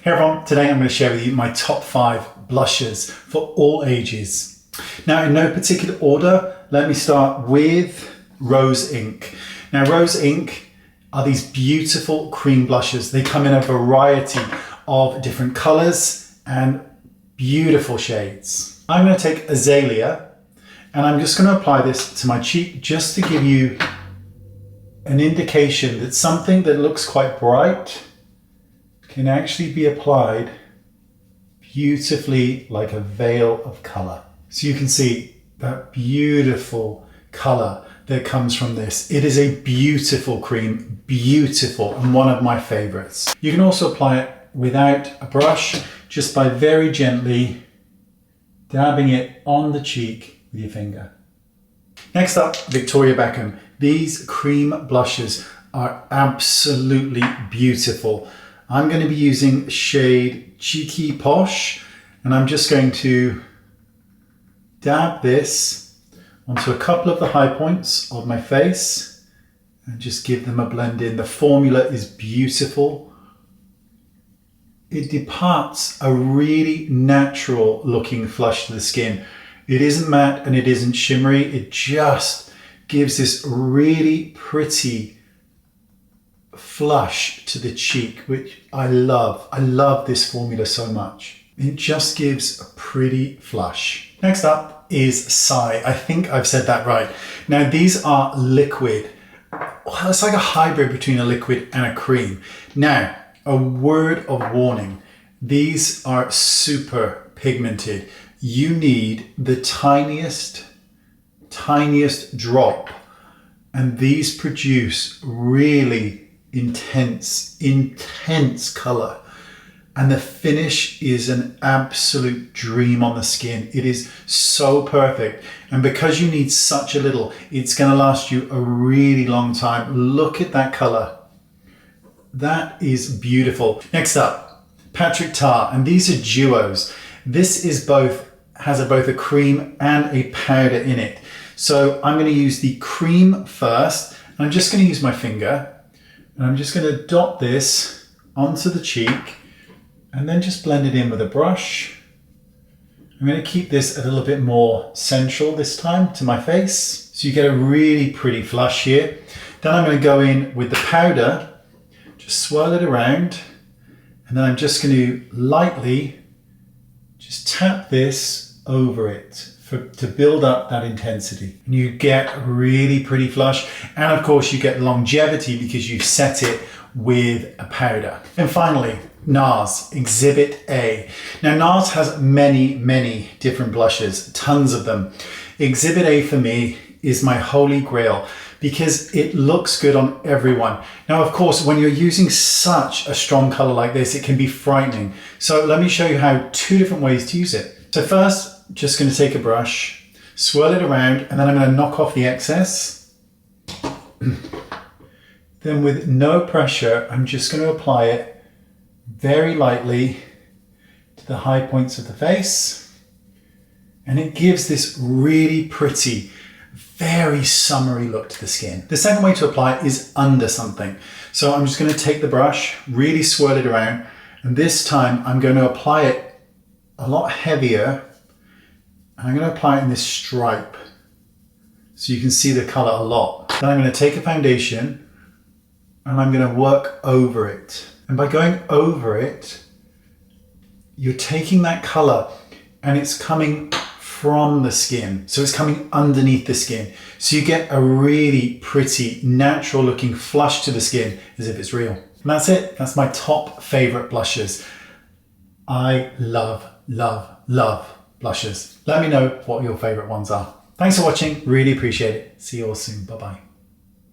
Hey everyone, today I'm going to share with you my top 5 blushes for all ages. Now in no particular order, let me start with Rose Ink. Now Rose Ink are these beautiful cream blushes. They come in a variety of different colors and beautiful shades. I'm going to take Azalea and I'm just going to apply this to my cheek just to give you an indication that something that looks quite bright can actually be applied beautifully like a veil of color. So you can see that beautiful color that comes from this. It is a beautiful cream, beautiful, and one of my favorites. You can also apply it without a brush, just by very gently dabbing it on the cheek with your finger. Next up, Victoria Beckham. These cream blushes are absolutely beautiful. I'm going to be using shade Cheeky Posh, and I'm just going to dab this onto a couple of the high points of my face and just give them a blend in. The formula is beautiful. It departs a really natural looking flush to the skin. It isn't matte and it isn't shimmery. It just gives this really pretty flush to the cheek, which I love. I love this formula so much. It just gives a pretty flush. Next up is Sigh. I think I've said that right. Now these are liquid. Well, it's like a hybrid between a liquid and a cream. Now, a word of warning. These are super pigmented. You need the tiniest drop, and these produce really intense color, and the finish is an absolute dream on the skin. It is so perfect, and because you need such a little, it's going to last you a really long time. Look at that color. That is beautiful. Next up, Patrick Tar, and these are duos. This is has both a cream and a powder in it. So I'm going to use the cream first, and I'm just going to use my finger. And I'm just going to dot this onto the cheek and then just blend it in with a brush. I'm going to keep this a little bit more central this time to my face, so you get a really pretty flush here. Then I'm going to go in with the powder, just swirl it around, and then I'm just going to lightly just tap this over it to build up that intensity. And you get a really pretty flush. And of course you get longevity because you've set it with a powder. And finally, NARS, Exhibit A. Now NARS has many different blushes, tons of them. Exhibit A for me is my holy grail because it looks good on everyone. Now, of course, when you're using such a strong color like this, it can be frightening. So let me show you how 2 different ways to use it. So first, just going to take a brush, swirl it around, and then I'm going to knock off the excess. Then with no pressure, I'm just going to apply it very lightly to the high points of the face. And it gives this really pretty, very summery look to the skin. The second way to apply it is under something. So I'm just going to take the brush, really swirl it around, and this time I'm going to apply it a lot heavier. I'm going to apply it in this stripe so you can see the color a lot. Then I'm going to take a foundation and I'm going to work over it. And by going over it, you're taking that color and it's coming from the skin. So it's coming underneath the skin. So you get a really pretty, natural looking flush to the skin as if it's real. And that's it. That's my top favorite blushes. I love blushes. Let me know what your favorite ones are. Thanks for watching. Really appreciate it. See you all soon. Bye-bye.